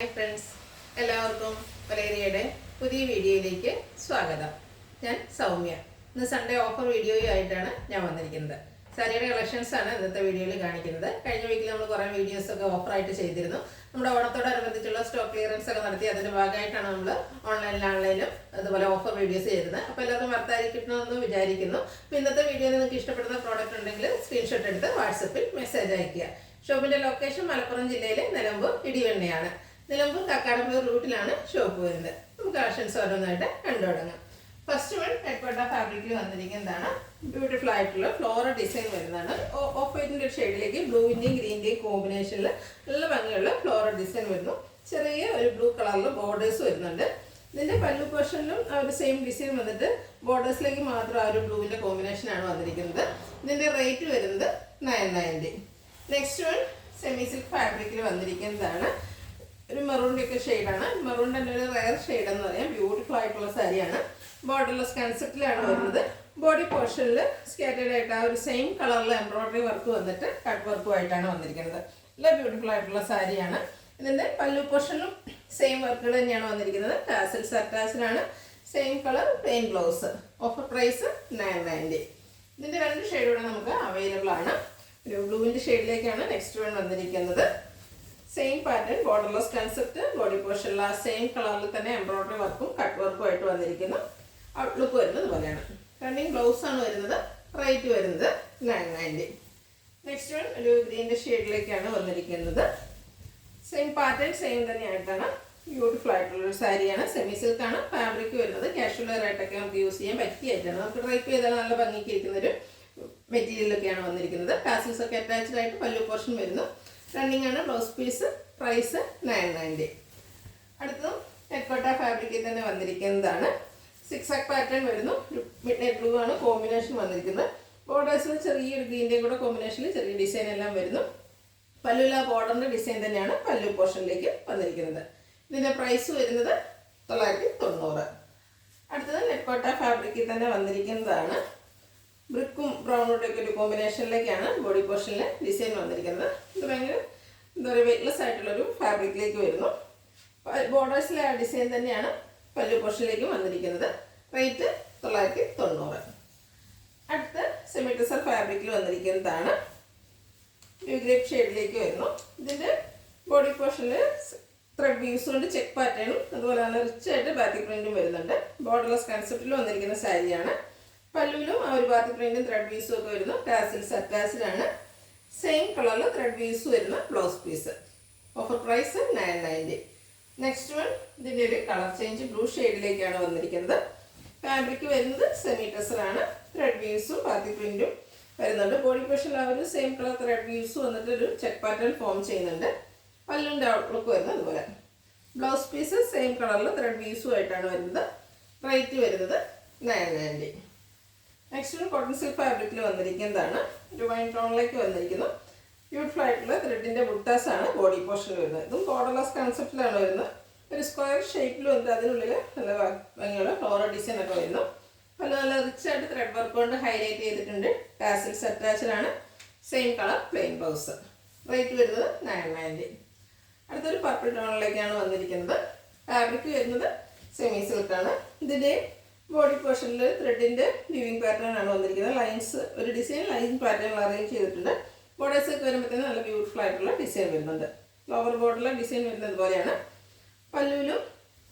Hi friends, എല്ലാവർക്കും വലേറിയയുടെ പുതിയ വീഡിയോയിലേക്ക് സ്വാഗതം. ഞാൻ സൗമ്യ. ഇന്ന് സൺഡേ ഓഫർ വീഡിയോയുമായിട്ടാണ് ഞാൻ വന്നിരിക്കുന്നത്. സാരിയുടെ കളക്ഷൻസ് ആണ് ഇന്നത്തെ വീഡിയോയിൽ കാണിക്കുന്നത്. കഴിഞ്ഞ വീക്കിൽ നമ്മൾ കുറേ വീഡിയോസൊക്കെ ഓഫറായിട്ട് ചെയ്തിരുന്നു. നമ്മുടെ ഓണത്തോടനുബന്ധിച്ചുള്ള സ്റ്റോക്ക് ക്ലിയറൻസ് ഒക്കെ നടത്തി അതിൻ്റെ ഭാഗമായിട്ടാണ് നമ്മൾ ഓൺലൈനിലും അതുപോലെ ഓഫർ വീഡിയോസ് ചെയ്തത്. അപ്പോൾ എല്ലാവർക്കും വർത്തായിരിക്കണമെന്ന് വിചാരിക്കുന്നു. അപ്പോൾ ഇന്നത്തെ വീഡിയോ നിങ്ങൾക്ക് ഇഷ്ടപ്പെടുന്ന പ്രോഡക്റ്റ് ഉണ്ടെങ്കിൽ സ്ക്രീൻഷോട്ട് എടുത്ത് വാട്സപ്പിൽ മെസ്സേജ് അയയ്ക്കുക. ഷോപ്പിൻ്റെ ലൊക്കേഷൻ മലപ്പുറം ജില്ലയിലെ നിലമ്പൂർ ഇടിവെണ്ണയാണ്. നിലമ്പൂർ കക്കാടംപുഴ റൂട്ടിലാണ് ഷോപ്പ് വരുന്നത്. നമുക്ക് കളക്ഷൻസ് ഓരോന്നായിട്ട് കണ്ടു തുടങ്ങാം. ഫസ്റ്റ് വൺ ടെക്കോട്ട ഫാബ്രിക്കിൽ വന്നിരിക്കുന്നതാണ്. ബ്യൂട്ടിഫുൾ ആയിട്ടുള്ള ഫ്ലോറൽ ഡിസൈൻ വരുന്നതാണ്. ഓഫ് വൈറ്റിൻ്റെ ഷെയ്ഡിലേക്ക് ബ്ലൂവിൻ്റെയും ഗ്രീൻ്റെയും കോമ്പിനേഷനിൽ നല്ല ഭംഗിയുള്ള ഫ്ലോറൽ ഡിസൈൻ വരുന്നു. ചെറിയ ഒരു ബ്ലൂ കളറിൽ ബോർഡേഴ്സ് വരുന്നുണ്ട്. ഇതിൻ്റെ പല്ലു പോർഷനിലും ആ ഒരു സെയിം ഡിസൈൻ വന്നിട്ട് ബോർഡേഴ്സിലേക്ക് മാത്രം ആ ഒരു ബ്ലൂവിൻ്റെ കോമ്പിനേഷനാണ് വന്നിരിക്കുന്നത്. ഇതിൻ്റെ റേറ്റ് വരുന്നത് 990. നെക്സ്റ്റ് വൺ സെമി സിൽക്ക് ഫാബ്രിക്കിൽ വന്നിരിക്കുന്നതാണ്. ഒരു മെറൂണിൻ്റെ ഒക്കെ ഷെയ്ഡാണ്. മെറൂണിൻ്റെ തന്നെ ഒരു റയർ ഷെയ്ഡ് എന്ന് പറയാം. ബ്യൂട്ടിഫുൾ ആയിട്ടുള്ള സാരിയാണ്. ബോർഡർലെസ് കൺസെപ്റ്റിലാണ് വരുന്നത്. ബോഡി പോർഷനിൽ സ്കാറ്റേഡ് ആയിട്ട് ആ ഒരു സെയിം കളറിൽ എംബ്രോയിഡറി വർക്ക് വന്നിട്ട് കട്ട് വർക്കുമായിട്ടാണ് വന്നിരിക്കുന്നത്. നല്ല ബ്യൂട്ടിഫുൾ ആയിട്ടുള്ള സാരിയാണ്. ഇതിൻ്റെ പല്ലു പോർഷനിലും സെയിം വർക്കുകൾ തന്നെയാണ് വന്നിരിക്കുന്നത്. ടാസൽസ് അറ്റാച്ച്ഡാണ്. Same colour plain blouse. Offer price 990. ഇതിൻ്റെ രണ്ട് ഷെയ്ഡുകൂടെ നമുക്ക് അവൈലബിൾ ആണ്. ഒരു ബ്ലൂവിൻ്റെ ഷെയ്ഡിലേക്കാണ് നെക്സ്റ്റ് വൺ വന്നിരിക്കുന്നത്. Same pattern, borderless concept, body പോർഷനിൽ ആ സെയിം കളറിൽ തന്നെ എംബ്രോയിഡറി വർക്കും കട്ട് വർക്കും ആയിട്ട് വന്നിരിക്കുന്നു. ഔട്ട്ലുക്ക് വരുന്നത് പോലെയാണ്. റണ്ണിങ് ബ്ലൗസ് ആണ് വരുന്നത്. റേറ്റ് വരുന്നത് 990. നെക്സ്റ്റ് വൺ ഒരു ഗ്രീൻ്റെ ഷെയ്ഡിലേക്കാണ് വന്നിരിക്കുന്നത്. സെയിം പാറ്റേൺ സെയിം തന്നെയായിട്ടാണ്. ബ്യൂട്ടിഫുൾ ആയിട്ടുള്ളൊരു സാരിയാണ്. സെമി സിൽക്കാണ് ഫാബ്രിക് വരുന്നത്. കാഷ്വൽ വെയർ ആയിട്ടൊക്കെ നമുക്ക് യൂസ് ചെയ്യാൻ പറ്റിയായിട്ടാണ്. നമുക്ക് ഡ്രൈപ്പ് ചെയ്താൽ നല്ല ഭംഗിക്ക് ഇരിക്കുന്നൊരു മെറ്റീരിയലൊക്കെയാണ് വന്നിരിക്കുന്നത്. ടാസിൽസ് ഒക്കെ അറ്റാച്ച്ഡ് ആയിട്ട് പല്ലു പോർഷൻ വരുന്നു. റണ്ണിങ് ആണ് ബ്ലൗസ് പീസ്. പ്രൈസ് 990. അടുത്തതും ടെക്കോട്ട ഫാബ്രിക്കിൽ തന്നെ വന്നിരിക്കുന്നതാണ്. സിക്സാക് പാറ്റേൺ വരുന്നു. മിഡ് നൈറ്റ് ബ്ലൂ ആണ് കോമ്പിനേഷൻ വന്നിരിക്കുന്നത്. ബോർഡേഴ്സിൽ ചെറിയൊരു ഗ്രീൻ്റെ കൂടെ കോമ്പിനേഷനിൽ ചെറിയ ഡിസൈൻ എല്ലാം വരുന്നു. പല്ലുവിൽ ആ ബോർഡറിൻ്റെ ഡിസൈൻ തന്നെയാണ് പല്ലു പോർഷനിലേക്ക് വന്നിരിക്കുന്നത്. ഇതിൻ്റെ പ്രൈസ് വരുന്നത് 990. അടുത്തത് ടെക്കോട്ട ഫാബ്രിക്കിൽ തന്നെ വന്നിരിക്കുന്നതാണ്. ബ്രിക്കും ബ്രൗണോടൊക്കെ ഒരു കോമ്പിനേഷനിലേക്കാണ് ബോഡി പോർഷനിൽ ഡിസൈൻ വന്നിരിക്കുന്നത്. ഇത് ഭയങ്കര എന്താ പറയുക വെയ്റ്റ്ലെസ് ആയിട്ടുള്ളൊരു ഫാബ്രിക്കിലേക്ക് വരുന്നു. ബോർഡേഴ്സിലെ ആ ഡിസൈൻ തന്നെയാണ് പല്ലു പോർഷനിലേക്ക് വന്നിരിക്കുന്നത്. റേറ്റ് 990. അടുത്ത് സെമി ടെസർ ഫാബ്രിക്കിൽ വന്നിരിക്കുന്നതാണ്. ഗ്രേപ്പ് ഷെയ്ഡിലേക്ക് വരുന്നു. ഇതിൻ്റെ ബോഡി പോർഷനിൽ ത്രെഡ് വ്യൂസ് കൊണ്ട് ചെക്ക് പാറ്റേണും അതുപോലെ തന്നെ റിച്ച് ആയിട്ട് ബാത്തിക് പ്രിൻറ്റും വരുന്നുണ്ട്. ബോർഡർലെസ് കൺസെപ്റ്റിൽ വന്നിരിക്കുന്ന സാരിയാണ്. പല്ലുവിലും ആ ഒരു ബാത്തിക് പ്രിൻറ്റും ത്രെഡ് വ്യൂസും ഒക്കെ വരുന്നു. ടാസിൽസ് അറ്റാച്ച്ഡാണ്. സെയിം കളറിൽ ത്രെഡ് വ്യൂസ് വരുന്ന blouse piece. Offer price 990. Next one ഇതിൻ്റെ ഒരു കളർ ചേഞ്ച് ബ്ലൂ ഷെയ്ഡിലേക്കാണ് വന്നിരിക്കുന്നത്. ഫാബ്രിക് വരുന്നത് സെമി ടെസറാണ്. ത്രെഡ് വ്യൂസും ബാത്തിക് പ്രിൻറ്റും വരുന്നുണ്ട്. ബോഡി പോർഷനിൽ ആ ഒരു സെയിം കളർ ത്രെഡ് വ്യൂസ് വന്നിട്ട് ഒരു ചെക്ക് പാറ്റേൺ ഫോം ചെയ്യുന്നുണ്ട്. പല്ലുവിൻ്റെ ഔട്ട്ലുക്ക് വരുന്നത് അതുപോലെ. ബ്ലൗസ് പീസ് സെയിം കളറിൽ ത്രെഡ് വ്യൂസും ആയിട്ടാണ് വരുന്നത്. റേറ്റ് വരുന്നത് 990. നെക്സ്റ്റ് കോട്ടൺ സിൽക്ക് ഫാബ്രിക്കിൽ വന്നിരിക്കുന്നതാണ്. ഒരു വൈൻ ടോണിലേക്ക് വന്നിരിക്കുന്നു. ബ്യൂട്ടിഫുൾ ആയിട്ടുള്ള ത്രെഡിൻ്റെ ബുട്ടാസാണ് ബോഡി പോർഷനിൽ വരുന്നത്. ഇതും ബോർഡർലെസ് കൺസെപ്റ്റിലാണ് വരുന്നത്. ഒരു സ്ക്വയർ ഷേപ്പിലും ഉണ്ട്. അതിനുള്ളിൽ നല്ല ഭംഗിയുള്ള ഫ്ലോറൽ ഡിസൈൻ ഒക്കെ വരുന്നു. പല നല്ല റിച്ച് ആയിട്ട് ത്രെഡ് വർക്ക് കൊണ്ട് ഹൈലൈറ്റ് ചെയ്തിട്ടുണ്ട്. ടാസിൽസ് അറ്റാച്ച്ഡാണ്. Same colour plain blouse. Rate വരുന്നത് 990. അടുത്തൊരു പർപ്പിൾ ടോണിലേക്കാണ് വന്നിരിക്കുന്നത്. ഫാബ്രിക് വരുന്നത് സെമി സിൽക്കാണ്. ഇതിൻ്റെ ബോഡി പോർഷനിൽ ത്രെഡിൻ്റെ വീവിങ് പാറ്റേൺ ആണ് വന്നിരിക്കുന്നത്. ലൈൻസ് ഒരു ഡിസൈൻ ലൈൻ പാറ്റേൺ അറേഞ്ച് ചെയ്തിട്ടുണ്ട്. ബോർഡേഴ്സ് ഒക്കെ വരുമ്പോഴത്തേനും നല്ല ബ്യൂട്ടിഫുൾ ആയിട്ടുള്ള ഡിസൈൻ വരുന്നുണ്ട്. ലോവർ ബോർഡറിലെ ഡിസൈൻ വരുന്നത് പോലെയാണ്. പല്ലുവിലും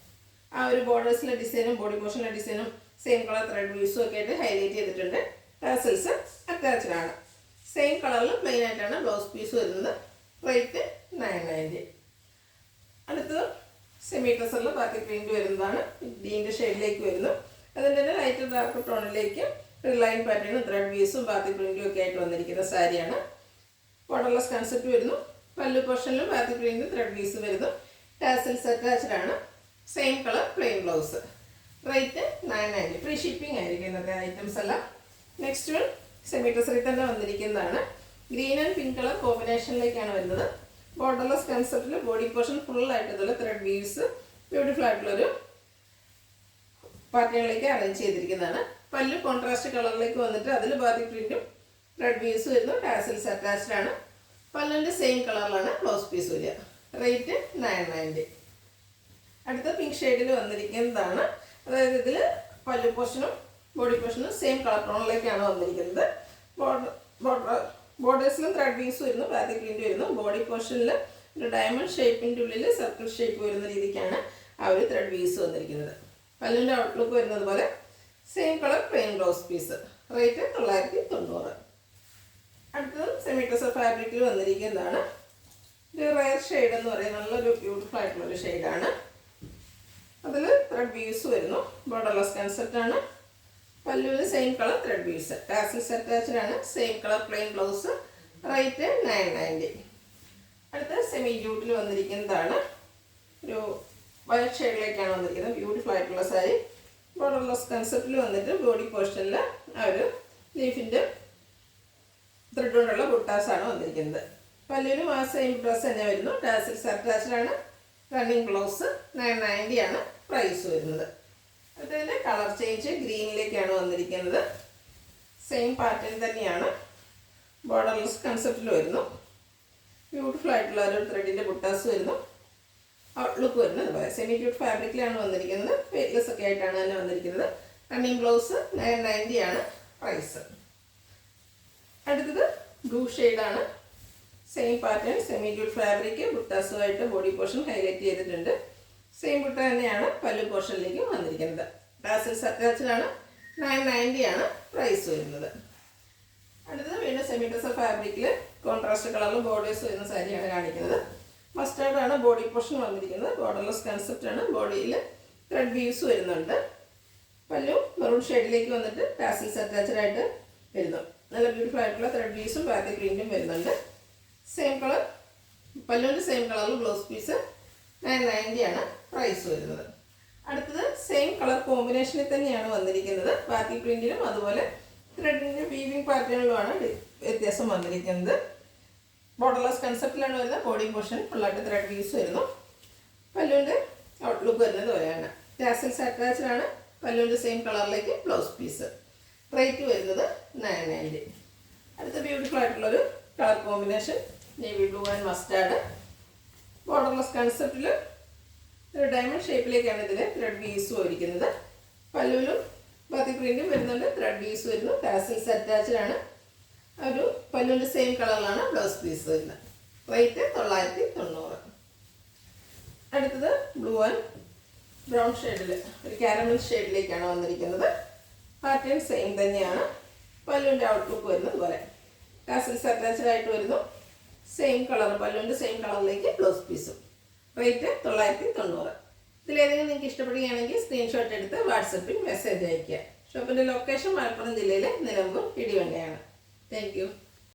ആ ഒരു ബോർഡേഴ്സിലെ ഡിസൈനും ബോഡി പോർഷനിലെ ഡിസൈനും സെയിം കളർ ത്രെഡ് വ്യൂസും ഒക്കെ ആയിട്ട് ഹൈലൈറ്റ് ചെയ്തിട്ടുണ്ട്. ടാസൽസ് അറ്റാച്ച്ഡ് ആണ്. സെയിം കളറിൽ പ്ലെയിൻ ആയിട്ടാണ് ബ്ലൗസ് പീസ് വരുന്നത്. റേറ്റ് 990. അടുത്തത് സെമി ടെസറിൽ ബാക്കി പ്രിൻറ്റ് വരുന്നതാണ്. ഗ്രീൻ്റെ ഷെയ്ഡിലേക്ക് വരുന്നു. അതിൻ്റെ തന്നെ ലൈറ്റ് ഡാർക്ക് ടോണിലേക്ക് ഒരു ലൈൻ പാറ്റേണും ത്രെഡ് വ്യൂസും ബാത്തി പ്രിൻറ്റും ഒക്കെ ആയിട്ട് വന്നിരിക്കുന്ന സാരിയാണ്. ബോർഡർലെസ് കൺസെപ്റ്റ് വരുന്നു. പല്ലു പോർഷനിലും ബാത്തി പ്രിൻറ്റും ത്രെഡ് വ്യൂസും വരുന്നു. ടാസൽസ് അറ്റാച്ച്ഡ് ആണ്. Same colour plain blouse. Rate 990. Free shipping ആയിരിക്കും ഇന്നത്തെ ഐറ്റംസ് എല്ലാം. നെക്സ്റ്റ് വൺ സെമി ടെസറിൽ തന്നെ വന്നിരിക്കുന്നതാണ്. ഗ്രീൻ ആൻഡ് പിങ്ക് കളർ കോമ്പിനേഷനിലേക്കാണ് വരുന്നത്. ബോർഡർലെസ് കൺസെപ്റ്റിൽ ബോഡി പോർഷൻ ഫുള്ളായിട്ട് ഇതുപോലെ ത്രെഡ് വ്യൂസ് ബ്യൂട്ടിഫുൾ ആയിട്ടുള്ളൊരു പാറ്റേണിലേക്ക് അറേഞ്ച് ചെയ്തിരിക്കുന്നതാണ്. പല്ല് കോൺട്രാസ്റ്റ് കളറിലേക്ക് വന്നിട്ട് അതിൽ ബാത്തിക് പ്രിൻറ്റും ത്രെഡ് വ്യൂസ് വരുന്നു. ടാസിൽസ് അറ്റാച്ച്ഡ് ആണ്. പല്ലുവിൻ്റെ സെയിം കളറിലാണ് ബ്ലൗസ് പീസ് വരിക. റേറ്റ് 990. അടുത്ത പിങ്ക് ഷെയ്ഡിൽ വന്നിരിക്കുന്നതാണ്. അതായത് ഇതിൽ പല്ലു പോർഷനും ബോഡി പോർഷനും സെയിം കളർ ടോണിലേക്കാണ് വന്നിരിക്കുന്നത്. ബോർഡേഴ്സിലും ത്രെഡ് വീവ്സ് വരുന്നു, ബാത്തിക് പ്രിന്റ് വരുന്നു. ബോഡി പോർഷനിൽ ഒരു ഡയമണ്ട് ഷേപ്പിൻ്റെ ഉള്ളിൽ സർക്കിൾ ഷേപ്പ് വരുന്ന രീതിക്കാണ് ആ ഒരു ത്രെഡ് വീവ്സ് വന്നിരിക്കുന്നത്. പല്ലുവിൻ്റെ ഔട്ട്ലുക്ക് വരുന്നത് പോലെ same colour plain blouse piece. Rate 990. അടുത്തത് സെമി ടസർ ഫാബ്രിക്കിൽ വന്നിരിക്കുന്നതാണ്. ഒരു റയർ ഷെയ്ഡ് എന്ന് പറയുന്നത് നല്ലൊരു ബ്യൂട്ടിഫുൾ ആയിട്ടുള്ളൊരു ഷെയ്ഡാണ്. അതിൽ ത്രെഡ് വീവ്സ് വരുന്നു. ബോർഡർലെസ് കൺസെപ്റ്റ് ആണ്. പല്ലുവിൽ same colour thread weaves. Tassels attached ആണ്. Same colour plain blouse. Rate 990. അടുത്ത സെമി ജൂട്ടിൽ വന്നിരിക്കുന്നതാണ്. ഒരു വൈറ്റ് ഷെയ്ഡിലേക്കാണ് വന്നിരിക്കുന്നത്. ബ്യൂട്ടിഫുൾ ആയിട്ടുള്ള സാരി. ബോർഡർലെസ് കൺസെപ്റ്റിൽ വന്നിട്ട് ബോഡി പോർഷനിൽ ആ ഒരു ലീഫിൻ്റെ ത്രെഡ് കൊണ്ടുള്ള ബുട്ടാസാണ് വന്നിരിക്കുന്നത്. പല്ലുവിനും ആ സെയിം ഡ്രസ്സ് തന്നെ വരുന്നു. ടാസിൽസ് അറ്റാച്ച്ഡ് ആണ്. Running blouse. 990 ആണ് പ്രൈസ് വരുന്നത്. അതിൻ്റെ കളർ ചേഞ്ച് ഗ്രീനിലേക്കാണ് വന്നിരിക്കുന്നത്. സെയിം പാറ്റേൺ തന്നെയാണ്. ബോർഡർലെസ് കൺസെപ്റ്റിൽ വരുന്നു. ബ്യൂട്ടിഫുൾ ആയിട്ടുള്ള ഒരു ത്രെഡിൻ്റെ ബുട്ടാസ് വരുന്നു. ഔട്ട്ലുക്ക് വരുന്നത് പോലെ സെമി ക്യൂട്ട് ഫാബ്രിക്കിലാണ് വന്നിരിക്കുന്നത്. വെയ്റ്റ്ലെസ് ഒക്കെ ആയിട്ടാണ് തന്നെ വന്നിരിക്കുന്നത്. റണ്ണിങ് ബ്ലൗസ് 990 ആണ് പ്രൈസ്. അടുത്തത് ബ്ലൂ ഷെയ്ഡാണ്. Same pattern semi cute fabric. ബുട്ടാസുമായിട്ട് ബോഡി പോർഷൻ ഹൈലൈറ്റ് ചെയ്തിട്ടുണ്ട്. സെയിം ബുട്ട തന്നെയാണ് പല്ലു പോർഷനിലേക്ക് വന്നിരിക്കുന്നത്. ടാസിൽസ് അറ്റാച്ച്ഡ് ആണ്. 990 ആണ് പ്രൈസ് വരുന്നത്. അടുത്തത് വീണ്ടും സെമി ടസർ ഫാബ്രിക്കിൽ കോൺട്രാസ്റ്റ് കളറിൽ ബോർഡേഴ്സ് വരുന്ന സാരിയാണ് കാണിക്കുന്നത്. മസ്റ്റാർഡ് ആണ് ബോഡി പോർഷൻ വന്നിരിക്കുന്നത്. ബോർഡർലെസ് കൺസെപ്റ്റ് ആണ്. ബോഡിയിൽ ത്രെഡ് വീവ്സ് വരുന്നുണ്ട്. പല്ലു മെറൂൺ ഷെയ്ഡിലേക്ക് വന്നിട്ട് ടാസിൽസ് അറ്റാച്ച്ഡ് ആയിട്ട് വരുന്നു. നല്ല ബ്യൂട്ടിഫുൾ ആയിട്ടുള്ള ത്രെഡ് വീവ്സും ബാത്തിക് പ്രിന്റും വരുന്നുണ്ട്. സെയിം കളർ പല്ലുവിൻ്റെ സെയിം കളറിൽ ബ്ലൗസ് പീസ്. 990 ആണ് പ്രൈസ് വരുന്നത്. അടുത്തത് സെയിം കളർ കോമ്പിനേഷനിൽ തന്നെയാണ് വന്നിരിക്കുന്നത്. ബാത്തിക് പ്രിന്റിലും അതുപോലെ ത്രെഡിൻ്റെ വീവിങ് പാറ്റേണിലുമാണ് വ്യത്യാസം വന്നിരിക്കുന്നത്. ബോർഡർലെസ് കൺസെപ്റ്റിലാണ് വരുന്നത്. ബോഡി പോർഷൻ ഫുള്ളായിട്ട് ത്രെഡ് വീവ്സ് വരുന്നു. പല്ലുവിൻ്റെ ഔട്ട്ലുക്ക് വരുന്നത് പോലെയാണ്. ടാസിൽസ് അറ്റാച്ച്ഡ് ആണ്. പല്ലുവിൻ്റെ സെയിം കളറിലേക്ക് ബ്ലൗസ് പീസ്. റേറ്റ് വരുന്നത് 990. അടുത്ത ബ്യൂട്ടിഫുൾ ആയിട്ടുള്ളൊരു colour combination navy blue and mustard. Borderless കൺസെപ്റ്റിൽ ഒരു ഡയമണ്ട് ഷേപ്പിലേക്കാണ് ഇതിൽ ത്രെഡ് വീവ്സ് പോയിരിക്കുന്നത്. പല്ലുവിലും ബാത്തിക് പ്രിന്റും വരുന്നുണ്ട്. ത്രെഡ് വീവ്സ് വരുന്നു. ടാസിൽസ് അറ്റാച്ച്ഡ് ആണ്. ഒരു പല്ലുവിൻ്റെ സെയിം കളറിലാണ് ബ്ലൗസ് പീസ് വരുന്നത്. റേറ്റ് 990. അടുത്തത് ബ്ലൂ ആൻഡ് ബ്രൗൺ ഷെയ്ഡിൽ ഒരു കാരമൽ ഷെയ്ഡിലേക്കാണ് വന്നിരിക്കുന്നത്. പാറ്റേൺ സെയിം തന്നെയാണ്. പല്ലുവിൻ്റെ ഔട്ട്ലുക്ക് വരുന്നത് പോലെ ടാസിൽസ് അറ്റാച്ച്ഡ് ആയിട്ട് വരുന്നു. സെയിം കളർ പല്ലുവിൻ്റെ സെയിം കളറിലേക്ക് ബ്ലൗസ് പീസും. റേറ്റ് 990. ഇതിലേതെങ്കിലും നിങ്ങൾക്ക് ഇഷ്ടപ്പെടുകയാണെങ്കിൽ സ്ക്രീൻഷോട്ട് എടുത്ത് വാട്സപ്പിൽ മെസ്സേജ് അയയ്ക്കുക. ഷോപ്പിൻ്റെ ലൊക്കേഷൻ മലപ്പുറം ജില്ലയിലെ നിലമ്പൂർ ഇടിവണ്ണയാണ്. Thank you.